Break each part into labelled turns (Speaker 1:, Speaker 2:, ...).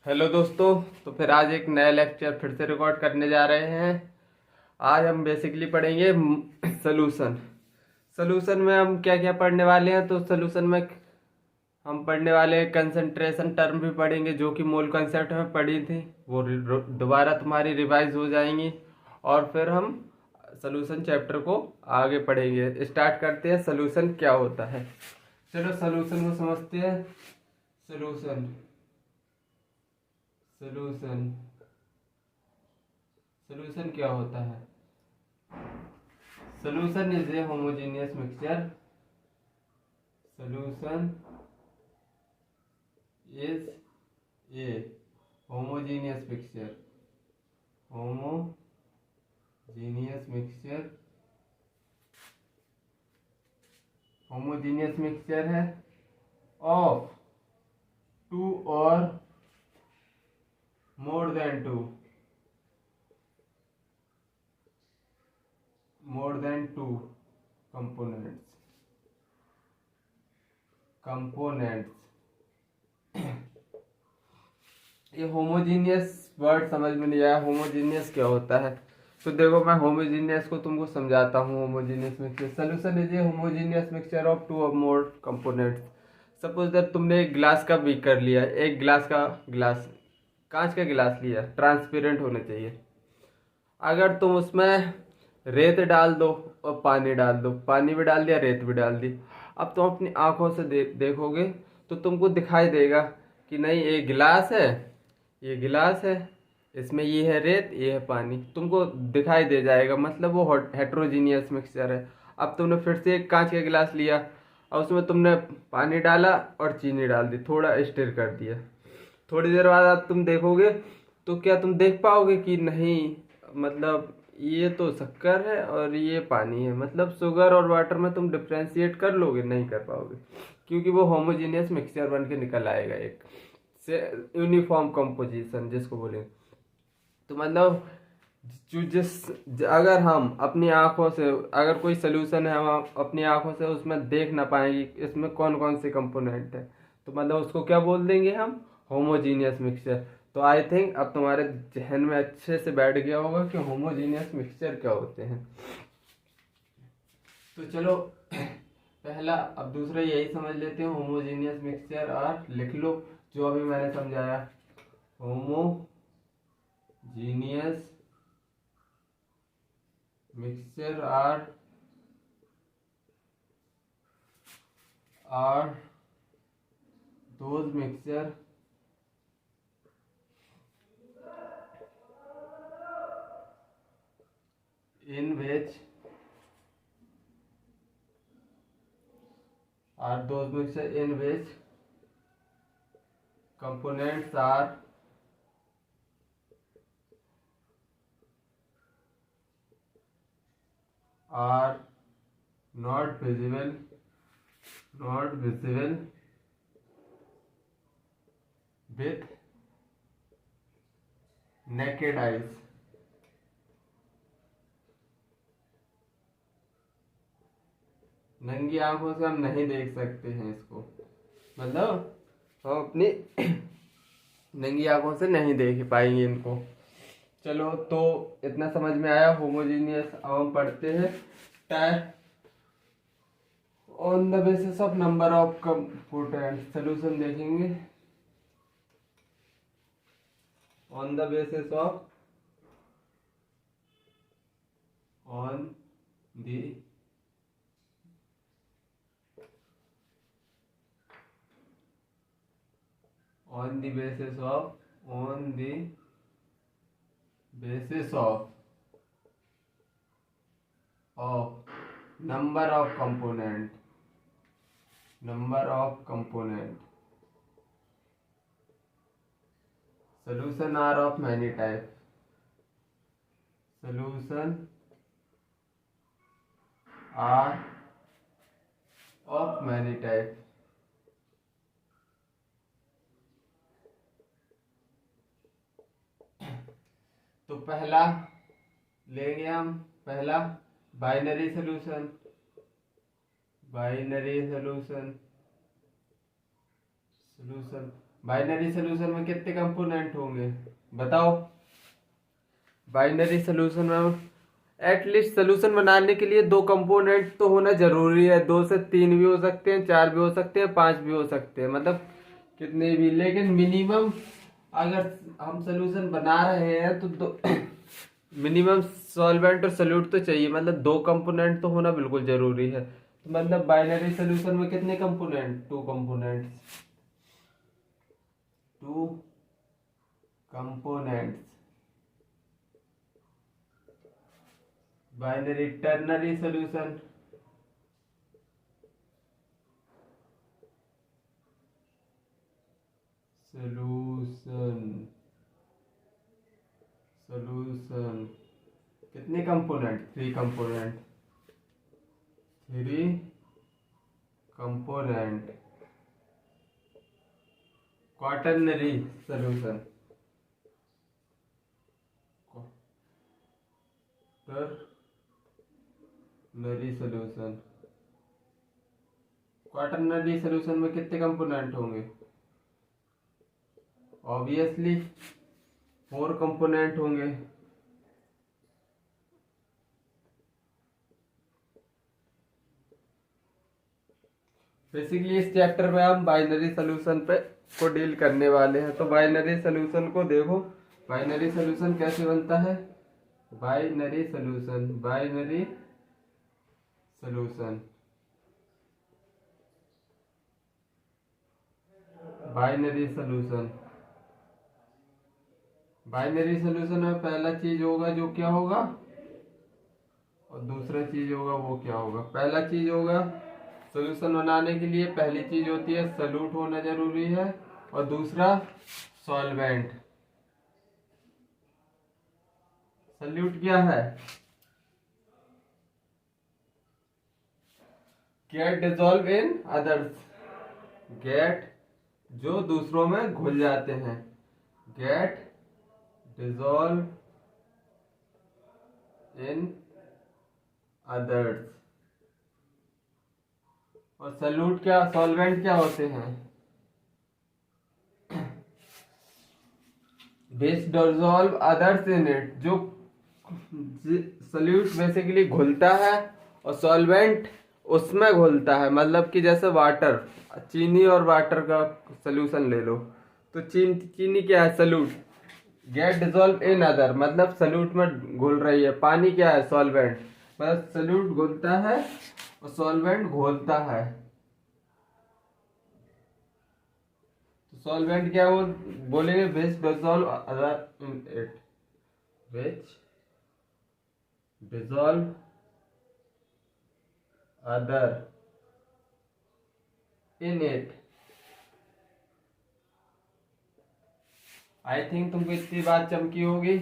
Speaker 1: Hello दोस्तों। तो फिर आज एक नया लेक्चर फिर से रिकॉर्ड करने जा रहे हैं। आज हम बेसिकली पढ़ेंगे सोल्यूशन। सोल्यूशन में हम क्या क्या पढ़ने वाले हैं, तो सोल्यूशन में हम पढ़ने वाले हैं कंसंट्रेशन टर्म भी पढ़ेंगे, जो कि मूल कॉन्सेप्ट में पढ़ी थी, वो दोबारा तुम्हारी रिवाइज हो जाएंगी। और फिर हम सोल्यूशन चैप्टर को आगे पढ़ेंगे। स्टार्ट करते हैं, सोल्यूशन क्या होता है। चलो सोल्यूशन को समझते हैं। सोल्यूशन सोल्यूशन सोल्यूशन क्या होता है? Solution is a homogeneous mixture. Solution is a homogeneous mixture. Homogeneous mixture. Homogeneous mixture है of two or more than two. More than two components. ये होमोजीनियस वर्ड समझ में नहीं आया। होमोजीनियस क्या होता है? तो देखो, मैं होमोजीनियस को तुमको समझाता हूँ। Homogeneous mixture solution is a homogeneous mixture of two or more components. Suppose that तुमने एक ग्लास का बीकर लिया, एक ग्लास कांच का गिलास लिया, ट्रांसपेरेंट होना चाहिए। अगर तुम उसमें रेत डाल दो और पानी डाल दो, पानी भी डाल दिया, रेत भी डाल दी, अब तुम अपनी आंखों से देखोगे तो तुमको दिखाई देगा कि नहीं, ये गिलास है, ये गिलास है, इसमें ये है रेत, ये है पानी, तुमको दिखाई दे जाएगा। मतलब वो हेट्रोजीनियस मिक्सचर है। अब तुमने फिर से एक कांच का गिलास लिया और उसमें तुमने पानी डाला और चीनी डाल दी, थोड़ा स्टिर कर दिया। थोड़ी देर बाद आप तुम देखोगे तो क्या तुम देख पाओगे कि नहीं, मतलब ये तो शक्कर है और ये पानी है, मतलब शुगर और वाटर में तुम डिफ्रेंशिएट कर लोगे? नहीं कर पाओगे, क्योंकि वो होमोजीनियस मिक्सचर बन के निकल आएगा, एक से यूनिफॉर्म कंपोजिशन जिसको बोलेंगे। तो मतलब जो जिस अगर हम अपनी आंखों से, अगर कोई सोल्यूशन है, हम अपनी आंखों से उसमें देख ना पाएंगे इसमें कौन कौन से कंपोनेंट है, तो मतलब उसको क्या बोल देंगे हम? Homogeneous mixture. तो आई थिंक अब तुम्हारे जहन में अच्छे से बैठ गया होगा कि होमोजीनियस मिक्सचर क्या होते हैं। तो चलो पहला, अब दूसरा यही समझ लेते हैं। होमोजीनियस मिक्सचर और लिख लो जो अभी मैंने समझाया। Homogeneous mixture are those mixture in which components are not visible with naked eyes। नंगी आंखों से हम नहीं देख सकते हैं इसको, मतलब हम अपनी नंगी आंखों से नहीं देख पाएंगे इनको। चलो, तो इतना समझ में आया होमोजीनियस। अब हम पढ़ते हैं type on the basis of number of component. Solution देखेंगे on the basis of on the on the basis of number of component solution are of many types। solution are of many types। तो पहला लेंगे हम, पहला binary solution. Binary solution में कितने component होंगे बताओ। बाइनरी सोल्यूशन में एटलीस्ट सोल्यूशन बनाने के लिए दो कंपोनेंट तो होना जरूरी है, दो से तीन भी हो सकते हैं, चार भी हो सकते हैं, पांच भी हो सकते हैं, मतलब कितने भी, लेकिन मिनिमम अगर हम सोल्यूशन बना रहे हैं तो दो मिनिमम सॉल्वेंट और सोल्यूट तो चाहिए, मतलब दो कंपोनेंट तो होना बिल्कुल जरूरी है। तो मतलब बाइनरी सोल्यूशन में कितने component, two components, two components. Binary ternary solution, solution, solution कितने component, three component, three component. Quaternary solution, quaternary solution, quaternary solution में कितने कंपोनेंट होंगे, ऑब्वियसली फोर कंपोनेंट होंगे। बेसिकली इस चैप्टर में हम बाइनरी सोल्यूशन पे को डील करने वाले हैं। तो बाइनरी सोल्यूशन को देखो, बाइनरी सोल्यूशन कैसे बनता है, binary solution, binary solution, binary solution. Binary solution में पहला चीज होगा जो क्या होगा, और दूसरा चीज होगा वो क्या होगा। पहला चीज होगा सोल्यूशन बनाने के लिए पहली चीज होती है सॉल्यूट होना जरूरी है, और दूसरा सॉल्वेंट। सॉल्यूट क्या है, get dissolve in others, get जो दूसरों में घुल जाते हैं, गेट डिजोल्व इन अदर्स। और सॉल्यूट क्या, सॉल्वेंट क्या होते हैं, base dissolve others in it, जो सॉल्यूट बेसिकली घुलता है और सॉल्वेंट उसमें घुलता है, मतलब कि जैसे वाटर, चीनी और वाटर का सोल्यूशन ले लो, तो चीनी क्या है, solute, get dissolve in other मतलब सॉल्यूट में घुल रही है। पानी क्या है, सॉल्वेंट, मतलब सॉल्यूट घुलता है और सॉल्वेंट घोलता है। तो सॉल्वेंट क्या वो बोलेंगे, which dissolve other in it, which dissolve other in it. I think तुमको इतनी बात चमकी होगी,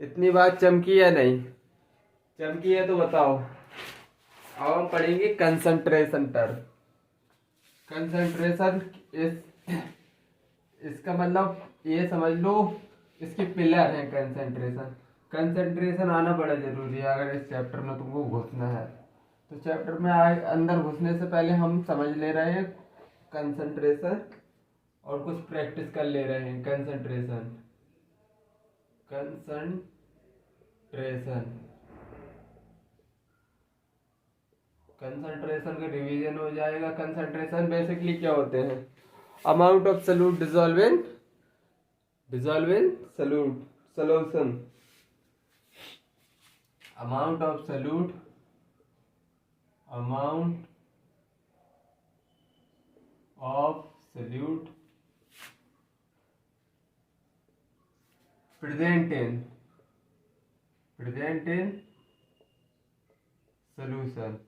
Speaker 1: इतनी बात चमकी या नहीं, चमकी है तो बताओ। अब हम पढ़ेंगे कंसंट्रेशन टर्म। कंसंट्रेशन इस इसका मतलब ये समझ लो, इसके पिलर है कंसंट्रेशन। कंसंट्रेशन आना बड़ा जरूरी है अगर इस चैप्टर में तुमको घुसना है। तो चैप्टर में अंदर घुसने से पहले हम समझ ले रहे हैं कंसंट्रेशन और कुछ प्रैक्टिस कर ले रहे हैं। कंसंट्रेशन, कंसंट्रेशन, कंसंट्रेशन का रिवीजन हो जाएगा। कंसंट्रेशन बेसिकली क्या होते हैं, amount of solute dissolve in solute solution, amount of solute, amount of solute present in solution,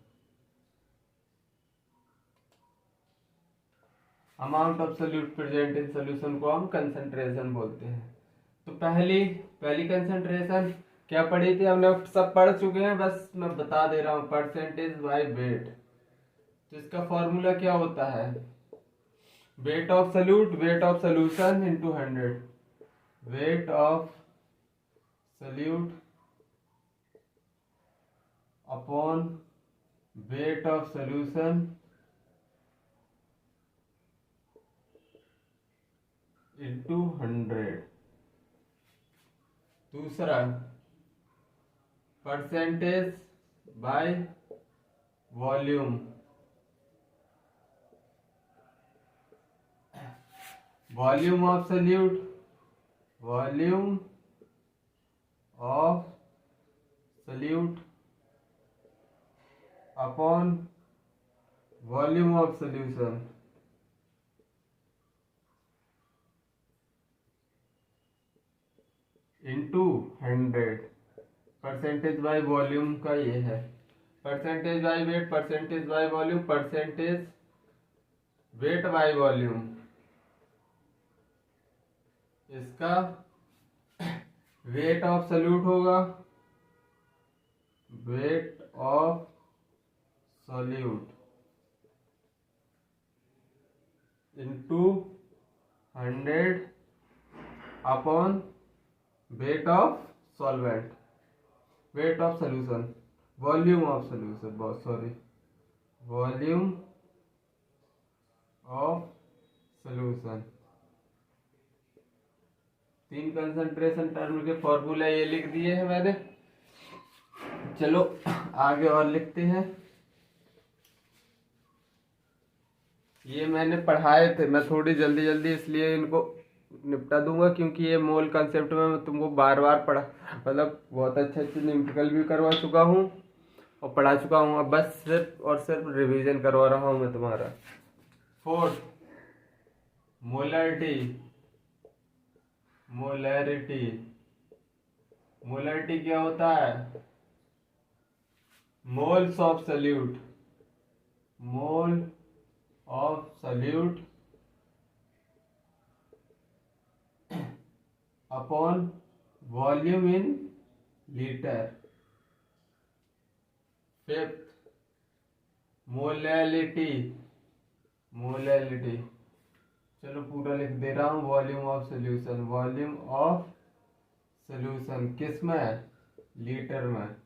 Speaker 1: amount of solute present in solution को हम कंसंट्रेशन बोलते हैं। तो पहली पहली कंसंट्रेशन क्या पढ़ी थी हमने, सब पढ़ चुके हैं, बस मैं बता दे रहा हूँ, परसेंटेज बाय वेट। तो इसका फॉर्मूला क्या होता है, wait of solute, wait of solution into 100, wait of solute upon weight of solution into 100। दूसरा percentage by volume, volume of solute, volume of solute upon volume of solution into 100। Percentage by volume का ये है, percentage by weight, percentage by volume, percentage weight by volume. इसका wait of solute होगा, wait of solute into 100 upon weight of solvent, weight of solution, volume of solution, बहुत sorry, volume of solution. 3 concentration term के formula ये लिख दिए हैं मैंने। चलो आगे और लिखते हैं। ये मैंने पढ़ाए थे, मैं थोड़ी जल्दी जल्दी इसलिए इनको निपटा दूंगा, क्योंकि ये मोल कंसेप्ट में मैं तुमको बार बार पढ़ा, मतलब बहुत अच्छे न्यूमेरिकल भी करवा चुका हूँ और पढ़ा चुका हूँ। अब बस सिर्फ और सिर्फ रिवीजन करवा रहा हूँ मैं तुम्हारा। फोर्थ, मोलरिटी, मोलरिटी, मोलरिटी क्या होता है? Moles of solute, mole of solute upon volume in litre. Fifth, molality, molality, चलो पूरा लिख दे रहा हूँ, volume of solution, volume of solution किस में? लीटर में।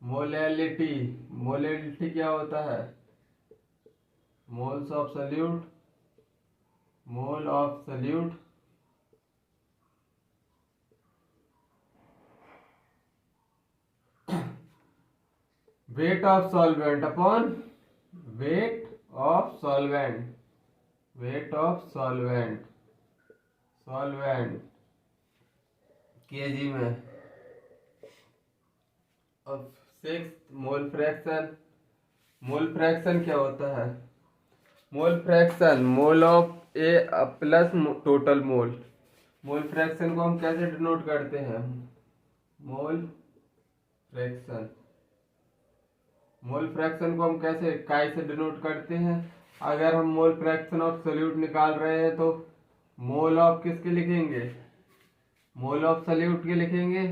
Speaker 1: मोलैलिटी, मोलैलिटी क्या होता है? Moles of solute, mole of solute wait of solvent upon weight of solvent, weight of solvent, solvent KG में। अब 6, मोल फ्रैक्शन, मोल फ्रैक्शन क्या होता है? Mole fraction, mole of A plus total mole. Mole fraction को हम कैसे denote करते हैं? मोल फ्रैक्शन, मोल फ्रैक्शन को हम कैसे काय से डिनोट करते हैं? अगर हम मोल फ्रैक्शन ऑफ सॉल्यूट निकाल रहे हैं तो मोल ऑफ किसके लिखेंगे? मोल ऑफ सॉल्यूट के लिखेंगे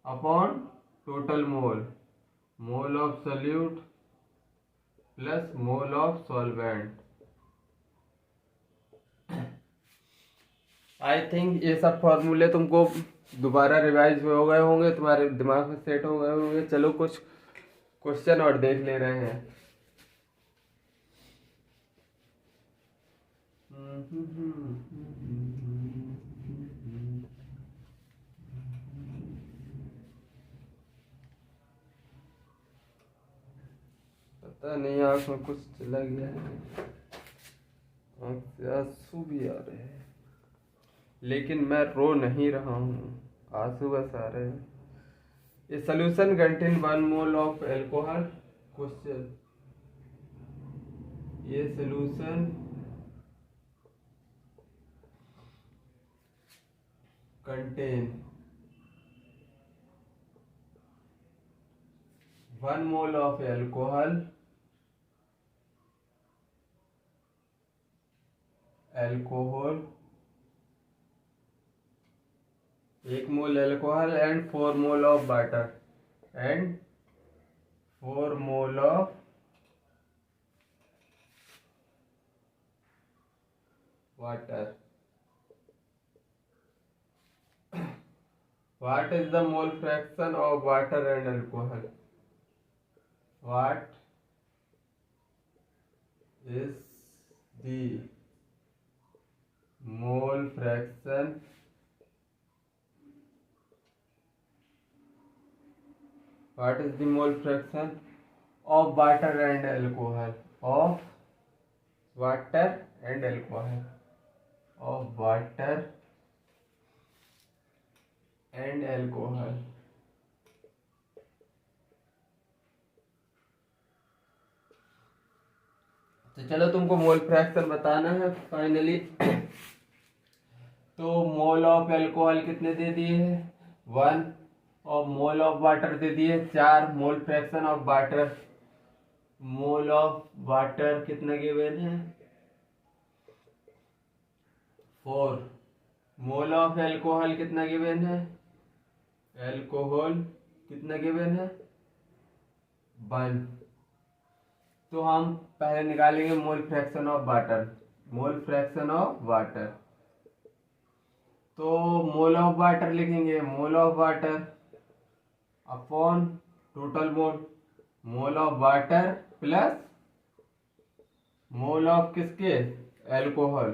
Speaker 1: upon total mole, mole of solute plus mole of solvent. I think ये सब फॉर्मूले तुमको दोबारा रिवाइज हो गए होंगे, तुम्हारे दिमाग में सेट हो गए होंगे। चलो कुछ क्वेश्चन और देख ले रहे हैं। पता नहीं आंख में कुछ चला गया है, आंख से आंसू भी आ रहे हैं, लेकिन मैं रो नहीं रहा हूँ, आंसू बस आ रहे हैं। A solution contain 1 mole of alcohol. Question, ये solution contain 1 mole of alcohol, alcohol 1 mole alcohol and 4 mole of water, and 4 mole of water. What is the mole fraction of water and alcohol? What is the mole fraction what is the mole fraction of water and alcohol of water and alcohol of water and alcohol। तो चलो तुमको mole fraction बताना है finally. तो मोल of alcohol कितने दे दिए हैं 1 और मोल ऑफ वाटर दे दिए 4। मोल fraction of water mole of water कितना गिवन है 4। मोल ऑफ अल्कोहल कितना गिवन है अल्कोहल कितना गिवन है 1। तो हम पहले निकालेंगे मोल fraction of water. Mole fraction of water तो मोल ऑफ वाटर लिखेंगे मोल of water upon total mole. Mole of water plus mole of किसके अल्कोहल।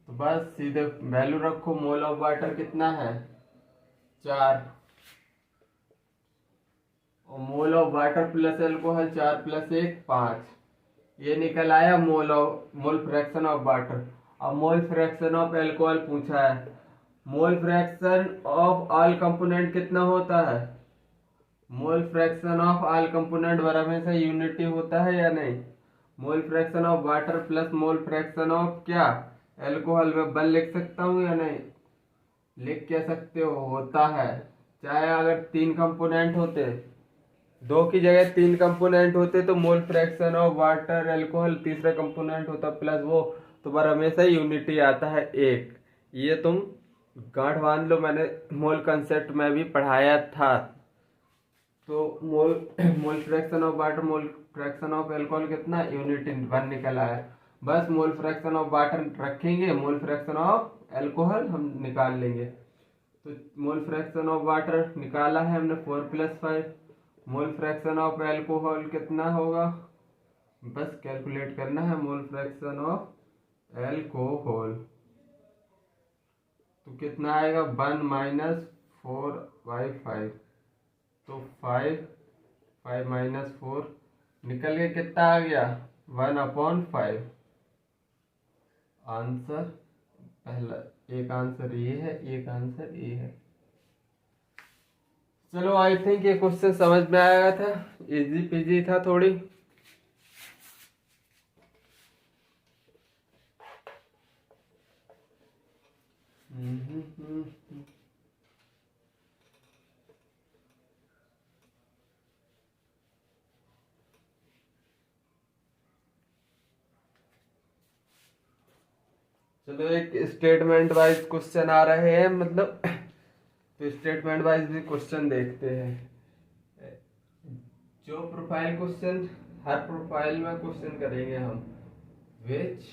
Speaker 1: तो बस सीधे वैल्यू रखो। मोल ऑफ वाटर कितना है 4 और मोल ऑफ वाटर प्लस अल्कोहल 4 + 1 5। ये निकल आया मोल फ्रैक्शन ऑफ वाटर। अब मोल फ्रैक्शन ऑफ अल्कोहल पूछा है। Mole fraction of all component कितना होता है mole fraction of all component बराबर से यूनिटी होता है या नहीं। मोल fraction of water plus mole fraction of क्या अल्कोहल में 1 लिख सकता हूँ या नहीं लिख क्या सकते हो होता है। चाहे अगर 3 कंपोनेंट होते 2 की जगह 3 कंपोनेंट होते तो मोल फ्रैक्शन ऑफ वाटर अल्कोहल तीसरा कंपोनेंट होता प्लस वो तो बार हमेशा यूनिटी आता है 1। ये तुम गांठ बांध लो मैंने मोल कंसेप्ट में भी पढ़ाया था। तो मोल fraction of water mole fraction of alcohol कितना यूनिटी 1 निकला है। बस मोल फ्रैक्शन ऑफ वाटर रखेंगे मोल फ्रैक्शन ऑफ अल्कोहल हम निकाल लेंगे। तो मोल फ्रैक्शन ऑफ वाटर निकाला है हमने 4 + 5। मोल फ्रैक्शन ऑफ अल्कोहल कितना होगा बस कैलकुलेट करना है मोल फ्रैक्शन ऑफ अल्कोहल। तो कितना आएगा 1 - 4/5 तो 5 - 4 निकल के कितना आ गया 1/5। आंसर पहला एक आंसर ये है एक आंसर ये है। चलो आई थिंक ये क्वेश्चन समझ में आया था इजी पीजी था थोड़ी। चलो एक स्टेटमेंट वाइज क्वेश्चन आ रहे हैं मतलब तो स्टेटमेंट वाइज भी क्वेश्चन देखते हैं। जो प्रोफाइल क्वेश्चन हर प्रोफाइल में क्वेश्चन करेंगे हम विच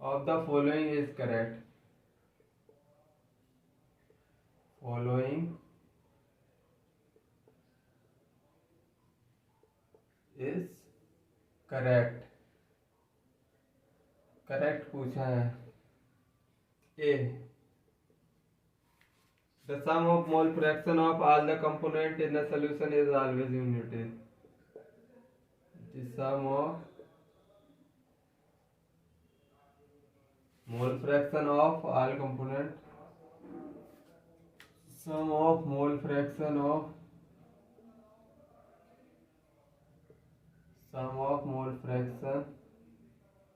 Speaker 1: of the following is correct. Following is correct correct पूछा है। ए the sum of mole fraction of all the component in the solution is always unity। the sum of mole fraction of all component sum of mole fraction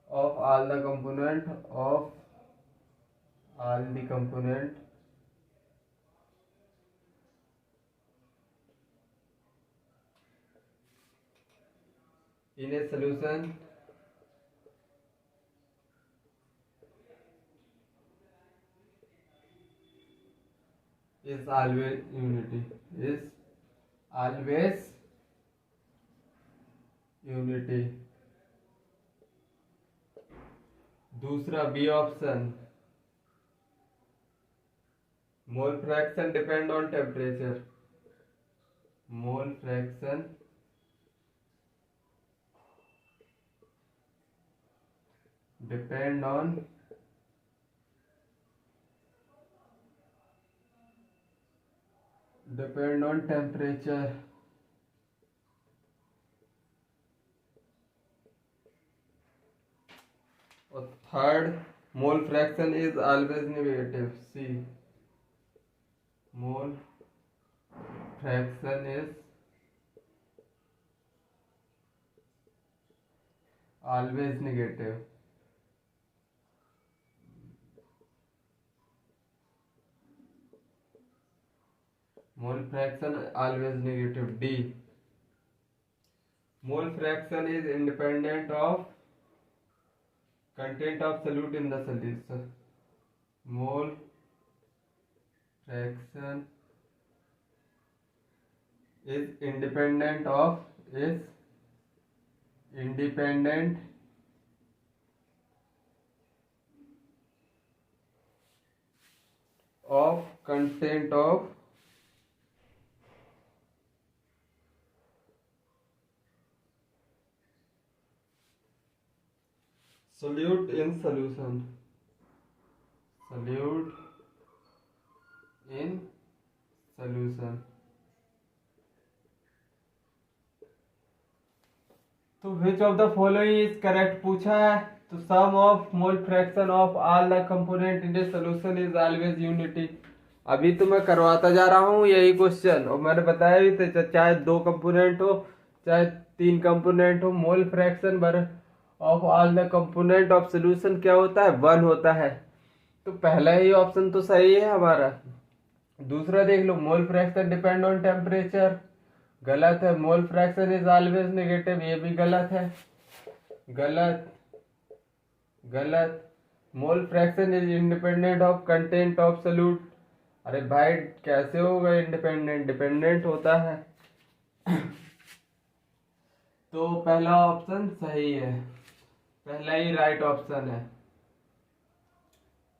Speaker 1: of all the component of all the component in a solution is always unity is always unity। दूसरा B option mole fraction depend on temperature. Mole fraction depend on temperature. और third, mole fraction is always negative. C, mole fraction is always negative. Mole fraction always negative. D, mole fraction is independent of content of solute in the solution. Mole fraction is independent of content of solute in solution। solute in solution। तो which of the following is correct पूछा है। तो sum of mole fraction of all the component in the solution is always unity. अभी तो मैं करवाता जा रहा हूँ यही क्वेश्चन, और मैंने बताया भी था चाहे 2 कंपोनेंट हो चाहे 3 कंपोनेंट हो, मोल fraction of all the component of solution क्या होता है, 1 होता है। तो पहला ही ऑप्शन तो सही है हमारा। दूसरा देख लो, mole fraction depend on temperature, गलत है। Mole fraction is always negative, ये भी गलत है, गलत गलत। Mole fraction is independent of content of solute. अरे भाई कैसे होगा इंडिपेंडेंट, डिपेंडेंट होता है। तो पहला ऑप्शन सही है, पहला ही राइट ऑप्शन है।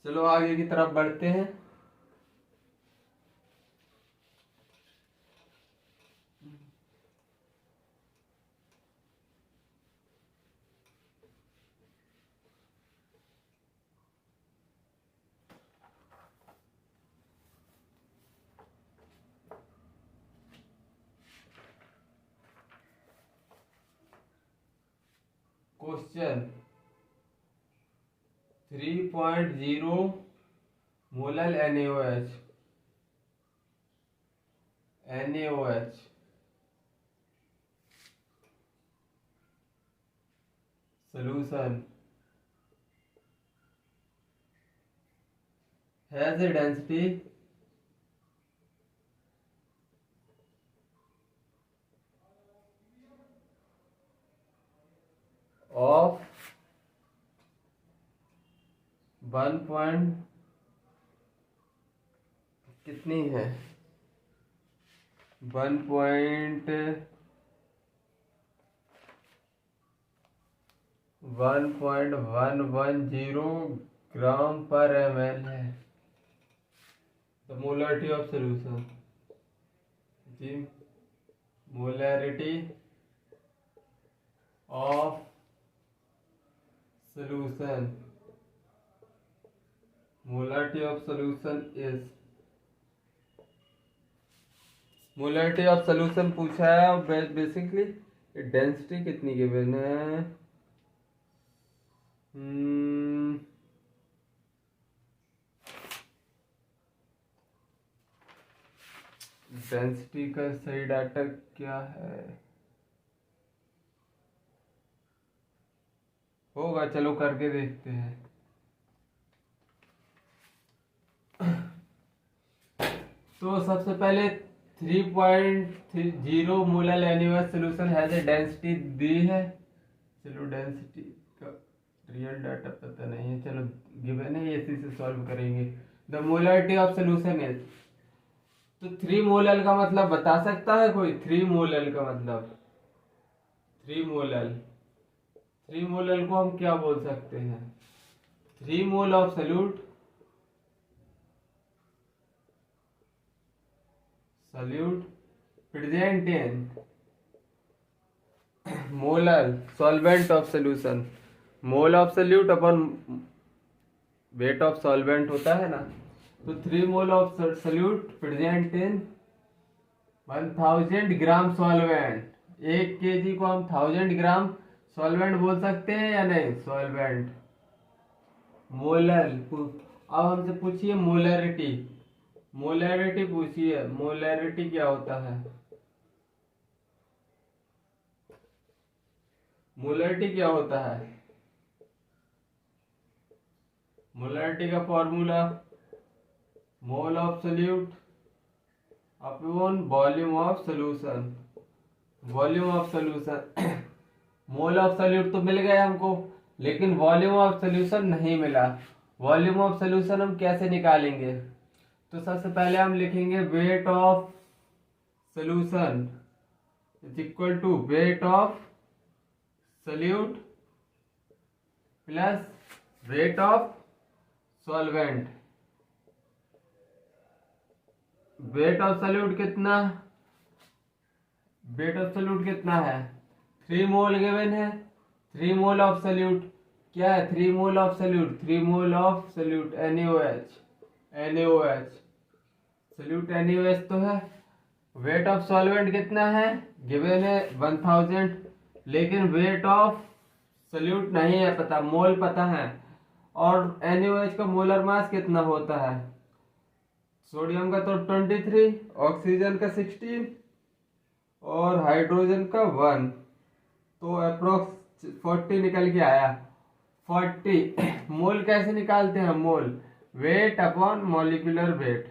Speaker 1: चलो आगे की तरफ बढ़ते हैं। Question 3.0 molal NaOH solution has a density of 1 point कितनी है, 1.110 ग्राम पर ml है। द मोलरिटी ऑफ सोल्यूशन, जी molarity of solution, molarity of solution is, molarity of solution पूछा है और बेसिकली डेंसिटी कितनी गिवन है, डेंसिटी का सही डाटा क्या है होगा, चलो करके देखते हैं। तो सबसे पहले 3.0 molal NaOH solution has a density दी है। चलो डेंसिटी का रियल डाटा पता नहीं है, चलो गिवन है इसी से सॉल्व करेंगे। The molarity of solution is, तो 3 मोलल का मतलब बता सकता है कोई? 3 मोलल का मतलब 3 मोलल को हम क्या बोल सकते हैं? 3 mole of solute present in molar solvent of solution, mole of solute upon wait of solvent होता है ना, तो 3 mole of solute present in 1000 gram solvent. 1 kg को हम 1000 ग्राम सॉल्वेंट बोल सकते हैं या नहीं? Solvent molar. अब हमसे पूछिए मोलरिटी। मोलरिटी पूछिए, मोलरिटी क्या होता है? मोलरिटी क्या होता है? मोलरिटी का formula mole of solute upon volume of solution. Volume of solution mole of solute तो मिल गया हमको, लेकिन वॉल्यूम ऑफ सॉल्यूशन नहीं मिला। वॉल्यूम ऑफ सॉल्यूशन हम कैसे निकालेंगे? तो सबसे पहले हम लिखेंगे weight of solution is equal to weight of solute plus weight of solvent. Weight of solute कितना? वेट ऑफ सॉल्यूट कितना है? 3 मोल गिवन है। 3 मोल ऑफ सॉल्यूट क्या है? 3 mole of solute, 3 mole of solute NaOH। NaOH solute NaOH तो है। Wait of solvent कितना है? गिवन है 1000, लेकिन वेट ऑफ सॉल्यूट नहीं है पता, मोल पता है। और NaOH का मोलर मास कितना होता है? सोडियम का तो 23, ऑक्सीजन का 16 और हाइड्रोजन का 1, तो अप्रोक्स 40 निकल के आया। 40 मोल कैसे निकालते हैं? मोल वेट अपॉन मॉलिक्यूलर वेट।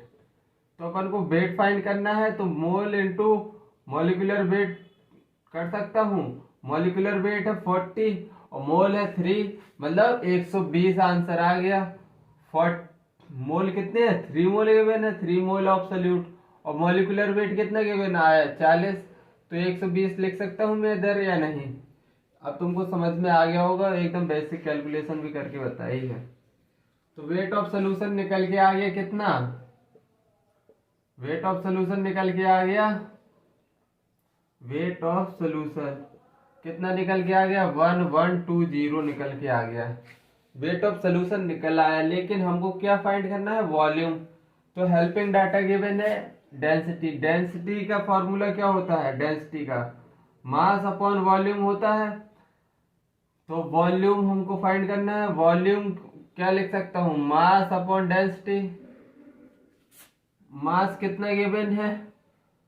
Speaker 1: तो अपन को वेट फाइंड करना है, तो मोल इंटू मॉलिक्यूलर वेट कर सकता हूँ। मॉलिक्यूलर वेट है 40 और मोल है 3, मतलब 120 आंसर आ गया। 40 मोल कितने हैं? 3 मोल गिवन है, 3 मोल ऑफ सॉल्यूट। और मॉलिक्यूलर वेट कितना गिवन आया? 40, तो 120 लिख सकता हूँ मैं इधर या नहीं? अब तुमको समझ में आ गया होगा, एकदम बेसिक कैलकुलेशन भी करके बताई है। तो वेट ऑफ सोल्यूशन निकल के आ गया कितना? वेट ऑफ सोल्यूशन निकल के आ गया, वेट ऑफ सोल्यूशन कितना निकल के आ गया? 1120 निकल के आ गया। वेट ऑफ सोल्यूशन निकल आया, लेकिन हमको क्या फाइंड करना है? वॉल्यूम। तो हेल्पिंग डाटा गिवन है डेंसिटी। डेंसिटी का फॉर्मूला क्या होता है? डेंसिटी का मास अपॉन वॉल्यूम होता है। तो वॉल्यूम हमको फाइंड करना है। वॉल्यूम क्या लिख सकता हूं? Mass upon density. मास कितना गिवन है?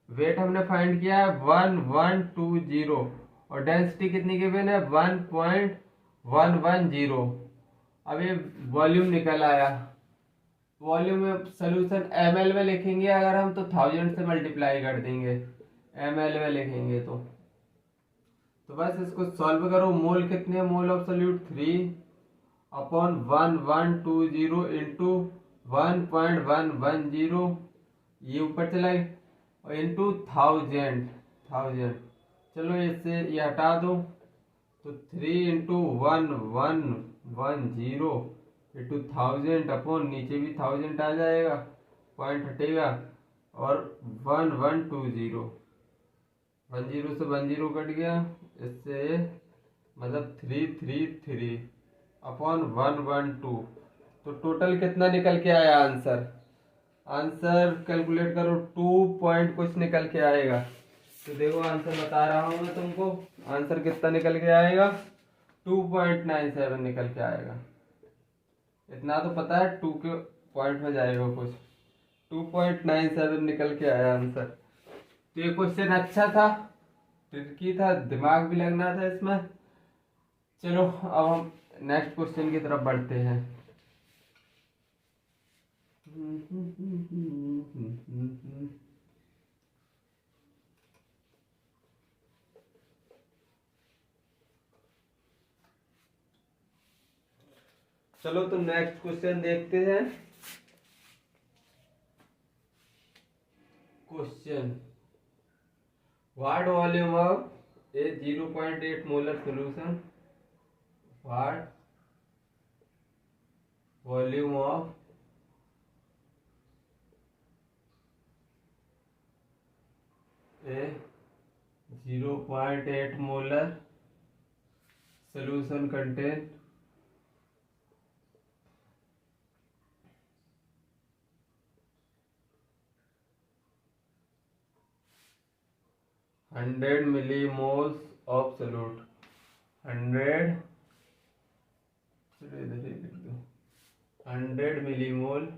Speaker 1: वेट हमने फाइंड किया है 1120 और डेंसिटी कितनी गिवन है? 1.110। अब ये वॉल्यूम निकल आया। वॉल्यूम में सोल्यूशन ml में लिखेंगे अगर हम, तो 1000 से मल्टीप्लाई कर देंगे। ml में लिखेंगे तो बस इसको सॉल्व करो। मोल कितने? Mole of solute 3 upon 1120 into 1.110, ये ऊपर चला गया, और इंटू 1000। चलो इससे ये हटा दो, तो 3 इंटू 1110 इंटू 1000 अपॉन नीचे भी 1000 आ जाएगा, पॉइंट हटेगा, और 1120 10 से 10 कट गया, इससे मतलब 333 अपॉन 112। तो टोटल कितना निकल के आया आंसर? आंसर कैलकुलेट करो, 2 पॉइंट कुछ निकल के आएगा। तो देखो आंसर बता रहा हूँ मैं तुमको, आंसर कितना निकल के आएगा? 2.97 निकल के आएगा। इतना तो पता है, 2 के पॉइंट में जाएगा कुछ। 2.97 निकल के आया आंसर। तो ये क्वेश्चन अच्छा था, ट्रिकी था, दिमाग भी लगना था इसमें। चलो अब हम नेक्स्ट क्वेश्चन की तरफ बढ़ते हैं। चलो तो नेक्स्ट क्वेश्चन देखते हैं। Question, what volume of A 0.8 molar solution, what volume of A 0.8 molar solution contain 100 millimoles of solute, 100, चलो इधर ही लिख दो, 100 मिलीमोल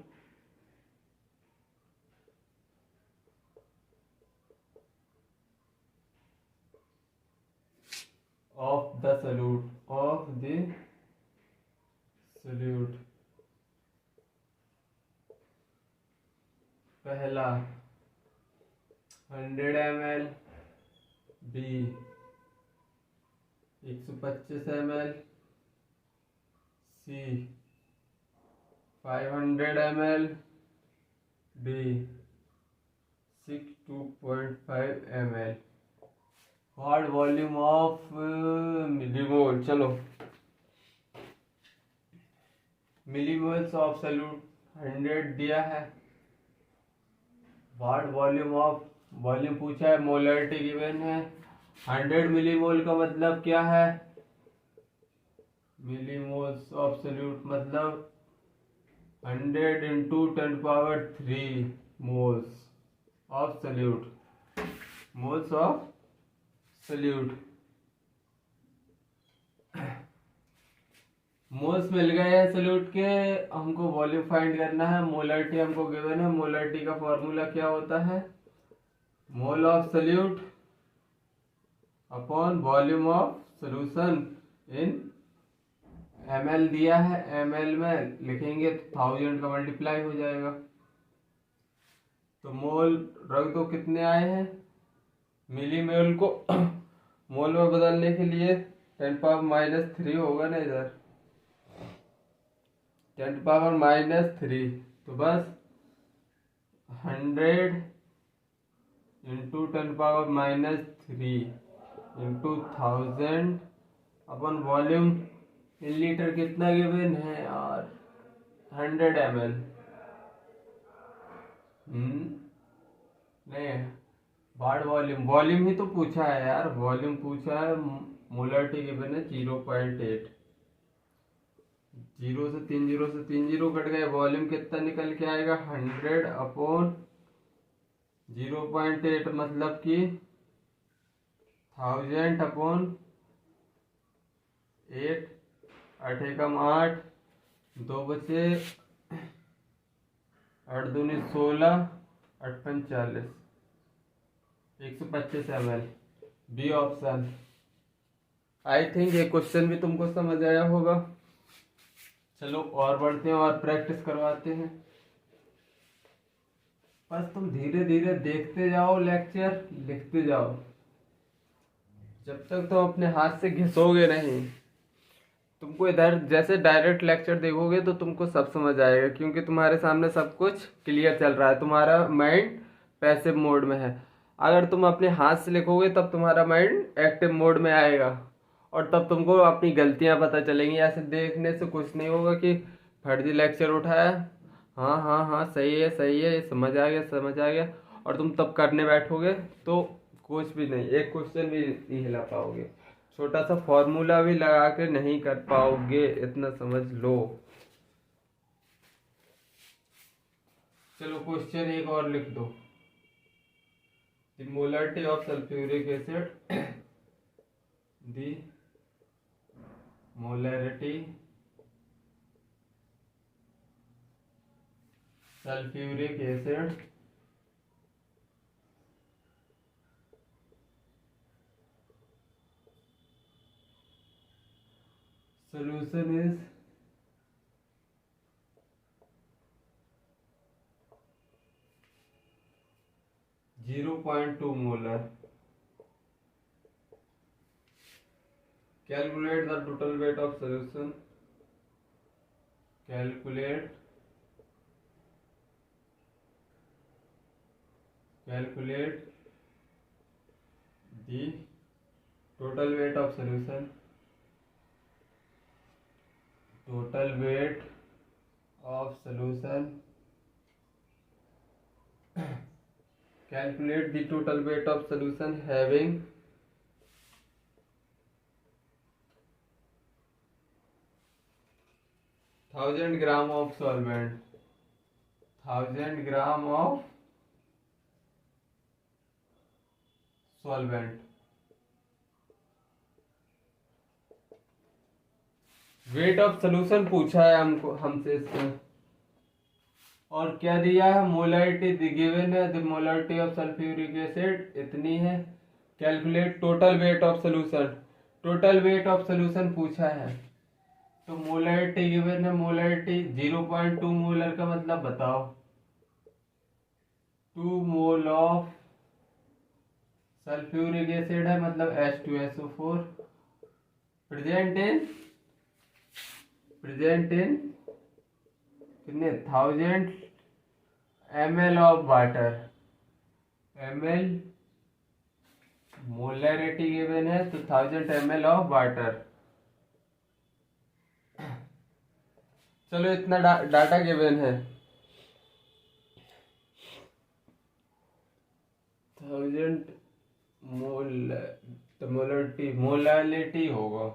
Speaker 1: of the solute, पहला 100 ml, B 125 ml, C 500 ml, D 2.5 ml। What volume of millimole, चलो millimoles of solute 100 दिया है। What volume of, volume पूछा है, मोलरिटी गिवन है। 100 मिलीमोल का मतलब क्या है, मिलीमोल्स ऑफ सॉल्यूट मतलब 100 into 10⁻³ moles of solute, moles of solute. Moles मिल गए हैं सॉल्यूट के, हमको वॉल्यूम फाइंड करना है। मोलरिटी हमको गिवन है, मोलरिटी का फॉर्मूला क्या होता है, mole of solute upon volume of solution in ml दिया है, ml में लिखेंगे तो 1000 का मल्टीप्लाई हो जाएगा। तो मोल रख दो, कितने आए हैं, मिलीमोल को मोल में बदलने के लिए 10⁻³ होगा ना इधर, 10⁻³ तो बस 100 into 10⁻³ into 1000 upon volume in litre कितना गिवन है यार, 100 ml। नहीं, बार वॉल्यूम, वॉल्यूम ही तो पूछा है यार, वॉल्यूम पूछा है, मोलरिटी गिवन है 0.8, 0 से 3 जीरो कट गए, वॉल्यूम कितना निकल के आएगा, 100 अपॉन 0.8 मतलब कि 1000 अपॉन 8, 8 एकम 8, 2 बचे 8 दूनी 16, 8 पंच 40, 125 ml, B option. I think ये क्वेश्चन भी तुमको समझ आया होगा। चलो और बढ़ते हैं और प्रैक्टिस करवाते हैं। बस तुम धीरे धीरे देखते जाओ लेक्चर, लिखते जाओ, जब तक तुम अपने हाथ से घिसोगे नहीं। तुमको इधर जैसे डायरेक्ट लेक्चर देखोगे तो तुमको सब समझ आएगा, क्योंकि तुम्हारे सामने सब कुछ क्लियर चल रहा है, तुम्हारा माइंड पैसिव मोड में है। अगर तुम अपने हाथ से लिखोगे तब तुम्हारा माइंड एक्टिव मोड में आएगा, और तब तुमको अपनी गलतियां पता चलेंगी। ऐसे देखने से कुछ नहीं होगा कि फर्जी लेक्चर उठाया, हाँ हाँ हाँ सही है, समझ आ गया समझ आ गया, और तुम तब करने बैठोगे तो कुछ भी नहीं, एक क्वेश्चन भी नहीं हिला पाओगे, छोटा सा फॉर्मूला भी लगा के नहीं कर पाओगे, इतना समझ लो। चलो क्वेश्चन एक और लिख दो, the molarity of sulphuric acid, the molarity sulphuric acid solution is 0.2 molar. Calculate the total weight of solution. Calculate the total weight of solution. Total weight of solution. Calculate the total weight of solution having 1000 gram of solvent. 1000 gram of solvent. Weight of solution पूछा है हमको हमसे इसमें, और क्या दिया है, molarity given है, the molarity of sulphuric acid इतनी है। Calculate total weight of solution, total weight of solution पूछा है। तो मोलरिटी गिवन है, मोलरिटी 0.2 मोलर का मतलब बताओ, 2 मोल ऑफ सल्फ्यूरिक एसिड है मतलब H2SO4, प्रेजेंट इन कितने 1000 ml of water, ml molarity given है तो 1000 ml ऑफ वाटर। चलो इतना डाटा गिवन है, 1000 मोल, तो मोलालिटी होगा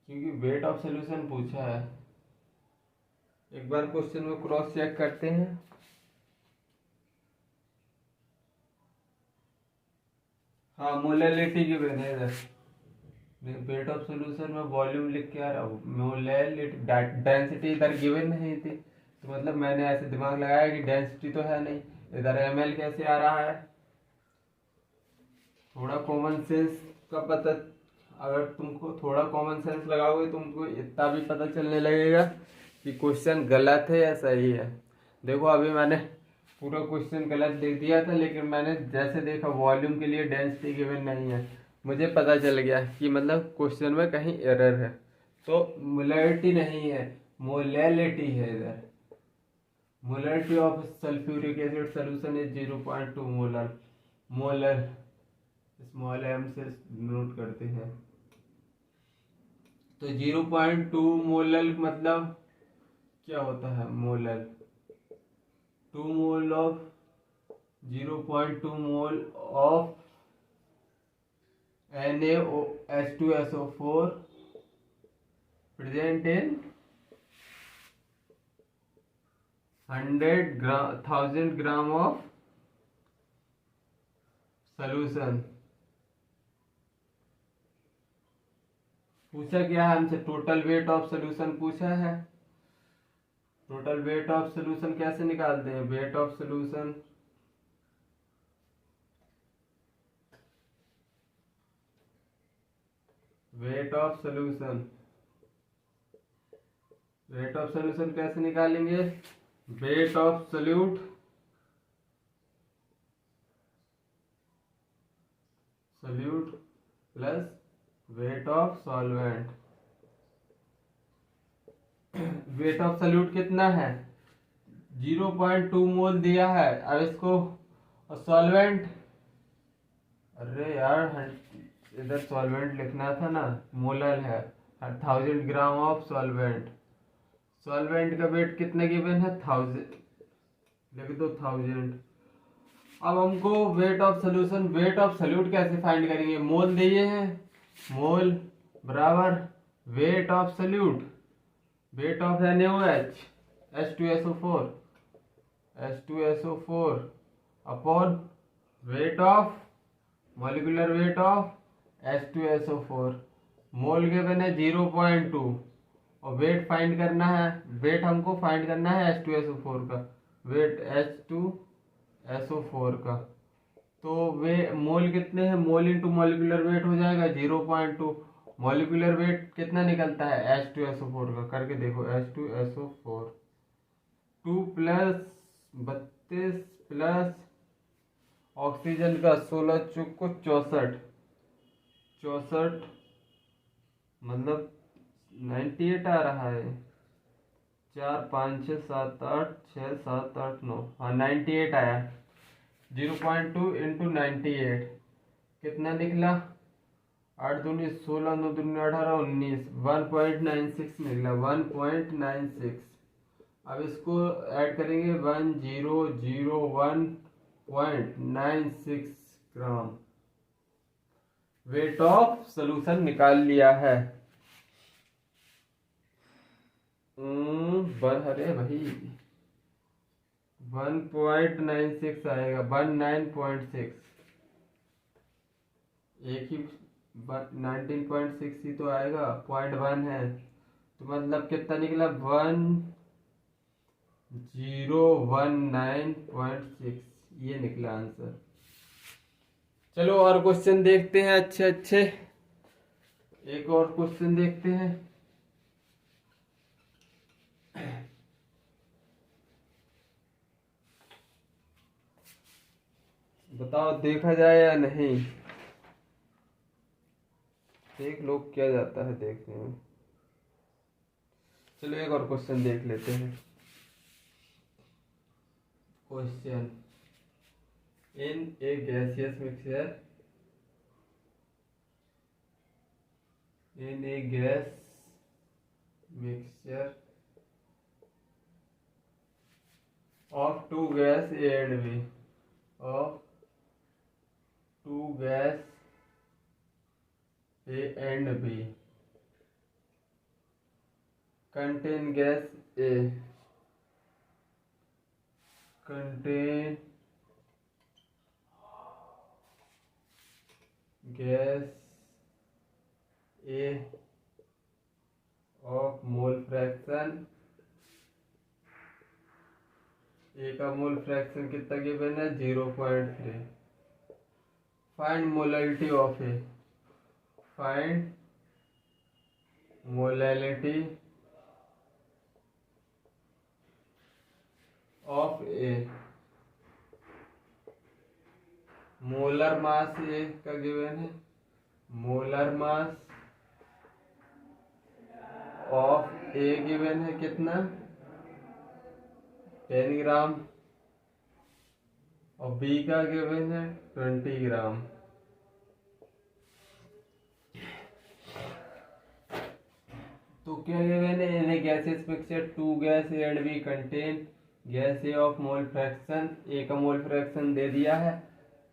Speaker 1: क्योंकि वेट ऑफ सोल्यूशन पूछा है। एक बार क्वेश्चन में क्रॉस चेक करते हैं। हाँ मोलालिटी की वजह है, वेट ऑफ सोल्यूशन में वॉल्यूम लिख के आ रहा हूँ, मोलालिटी डेंसिटी इधर गिवन नहीं थी तो मतलब मैंने ऐसे दिमाग लगाया कि डेंसिटी तो है नहीं, इधर ml कैसे आ रहा है। थोड़ा कॉमन सेंस का पता, अगर तुमको थोड़ा कॉमन सेंस लगाओगे तुमको इतना भी पता चलने लगेगा कि क्वेश्चन गलत है या सही है। देखो अभी मैंने पूरा क्वेश्चन गलत लिख दिया था, लेकिन मैंने जैसे देखा वॉल्यूम के लिए डेंसिटी गिवन नहीं है, मुझे पता चल गया कि मतलब क्वेश्चन में कहीं एरर है। तो मोलरिटी नहीं है, मोलैलिटी है इधर। Molarity of sulphuric acid solution is 0.2 molar, molar small m से नोट करते हैं। तो 0.2 मोलर मतलब क्या होता है, molar 2 mole of 0.2 mole of NaH2SO4 present in 1000 gram of solution. पूछा क्या है हमसे, टोटल वेट ऑफ सोल्यूशन पूछा है। टोटल वेट ऑफ सोल्यूशन कैसे निकालते हैं, weight of solution weight of solution weight of solution कैसे निकालेंगे, weight of solute plus weight of solvent. Weight of solute कितना है, 0.2 मोल दिया है। अब इसको सॉल्वेंट, अरे यार इधर सॉल्वेंट लिखना था ना, मोलर है, 1000 ग्राम ऑफ सॉल्वेंट। सॉल्वेंट का वेट कितना गिवन है, 1000, लिख दो 1000। अब हमको weight of solution, weight of solute कैसे फाइंड करेंगे, मोल दिए हैं, मोल बराबर weight of solute, weight of NaOH H2SO4 upon weight of molecular weight of H2SO4। Mole given है 0.2 और वेट फाइंड करना है, वेट हमको फाइंड करना है H2SO4 का, वेट H2SO4 का। तो वे मोल कितने हैं, मोल इंटू मॉलिक्यूलर वेट हो जाएगा 0.2, मॉलिक्यूलर वेट कितना निकलता है H2SO4 का, करके देखो H2SO4 2 प्लस 32 प्लस ऑक्सीजन का 16 चौको 64 मतलब 98 आ रहा है, 4 5 6 7 8 6 7 8 9, हाँ 98 आया। 0.2 इंटू 98 कितना निकला, 8 दूनी 16 9 दूनी 18 19, 1.96 निकला, 1.96। अब इसको ऐड करेंगे 1001.96 ग्राम, वेट ऑफ सोल्यूशन निकाल लिया है। अरे भाई 1.96 आएगा, 19.6। एक ही 19.6 ही तो आएगा, 0.1 है तो मतलब कितना निकला, 1019.6, ये निकला आंसर। चलो और क्वेश्चन देखते हैं अच्छे अच्छे, एक और क्वेश्चन देखते हैं। बताओ देखा जाए या नहीं, देख लो क्या जाता है देखने में। चलो एक और क्वेश्चन देख लेते हैं। Question, in A gaseous mixture, in a gas mixture of two gas A and B, of two gas A and B, contain gas A, contain gas A of mole fraction, A का mole fraction कितना given है, 0.3। Find molality of A, find molality of A, molar mass A का given है, molar mass of A given है कितना, 10 ग्राम, और B का given है 20 ग्राम। तो क्या गिवन है, in a gases mixture two gas A and B contain gas A of mole fraction, A का मोल फ्रैक्शन दे दिया है,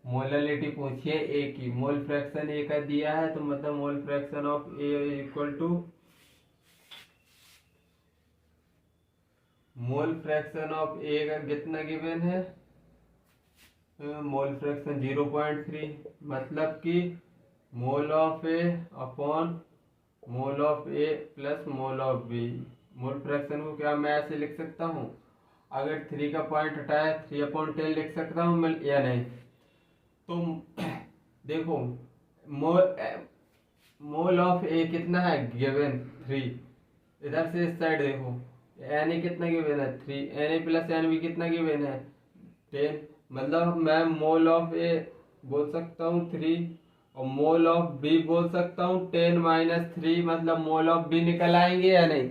Speaker 1: मोलैलिटी पूछिए ए की, मोल फ्रैक्शन ए का दिया है तो मतलब mole fraction of A equal to, mole fraction of A का कितना गिवन है, मोल फ्रैक्शन 0.3, मतलब कि mole of A upon mole of A plus mole of B. Mole fraction को क्या मैं ऐसे लिख सकता हूँ, अगर 3 का पॉइंट हटाए 3/10 लिख सकता हूँ मैं या नहीं। तो देखो मोल ऑफ ए कितना है गिवन 3, इधर से इस साइड देखो एन ए कितना गिवन है 3, n A plus n B कितना गिवन है 10, मतलब मैं मोल ऑफ ए बोल सकता हूँ 3 और मोल ऑफ बी बोल सकता हूँ 10-3, मतलब मोल ऑफ बी निकल आएंगे या नहीं।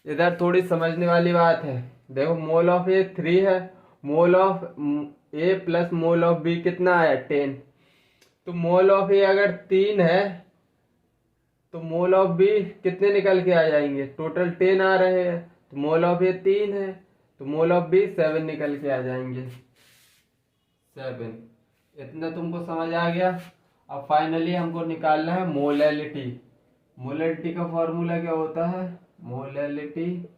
Speaker 1: इधर थोड़ी समझने वाली बात है, देखो मोल ऑफ ए 3 है, mole of A plus mole of B कितना आया 10, तो मोल ऑफ ए अगर 3 है तो मोल ऑफ बी कितने निकल के आ जाएंगे, टोटल 10 आ रहे हैं, तो मोल ऑफ ए 3 है तो मोल ऑफ बी 7 निकल के आ जाएंगे, 7। इतना तुमको समझ आ गया। अब फाइनली हमको निकालना है मोलैलिटी। मोलैलिटी का फॉर्मूला क्या होता है, मोलैलिटी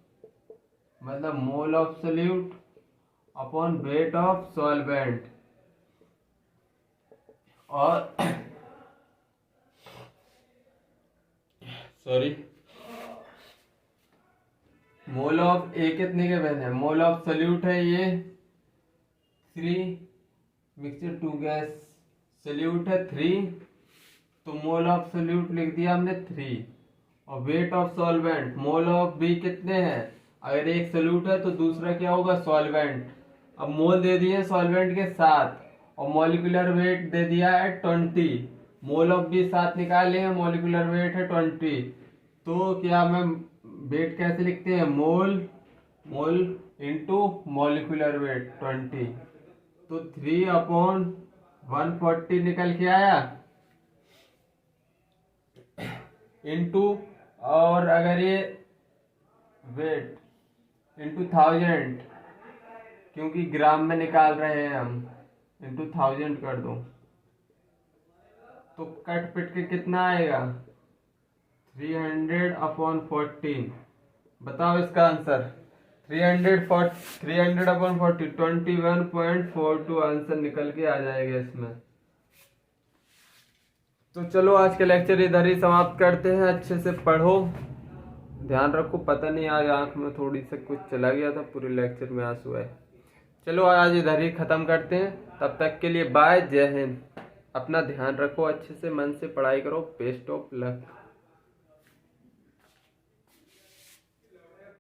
Speaker 1: मतलब mole of solute upon weight of solvent, और सॉरी मोल ऑफ ए कितने के बने, मोल ऑफ सोल्यूट है ये 3, मिक्सचर टू गैस सोल्यूट है 3, तो मोल ऑफ सोल्यूट लिख दिया हमने 3, और weight of solvent mole of B कितने हैं, अगर एक सोल्यूट है तो दूसरा क्या होगा सॉल्वेंट। अब मोल दे दिए सॉल्वेंट के साथ और मॉलिक्यूलर वेट दे दिया है 20, मोल ऑफ बी साथ निकाले हैं, मॉलिक्यूलर वेट है 20, तो क्या मैं वेट कैसे लिखते हैं, मोल इंटू मॉलिक्यूलर वेट 20, तो 3/140 निकल के आया इंटू, और अगर ये वेट इंटू 1000, क्योंकि ग्राम में निकाल रहे हैं हम, इंटू 1000 कर दो तो कट पिट के कितना आएगा 300/14। बताओ इसका आंसर, 300/40 21.42 आंसर निकल के आ जाएगा इसमें। तो चलो आज के लेक्चर इधर ही समाप्त करते हैं। अच्छे से पढ़ो, ध्यान रखो। पता नहीं आज आंख में थोड़ी सा कुछ चला गया था, पूरे लेक्चर में आंसू है। चलो आज इधर ही ख़त्म करते हैं। तब तक के लिए बाय, जय हिंद। अपना ध्यान रखो, अच्छे से मन से पढ़ाई करो। Best of luck.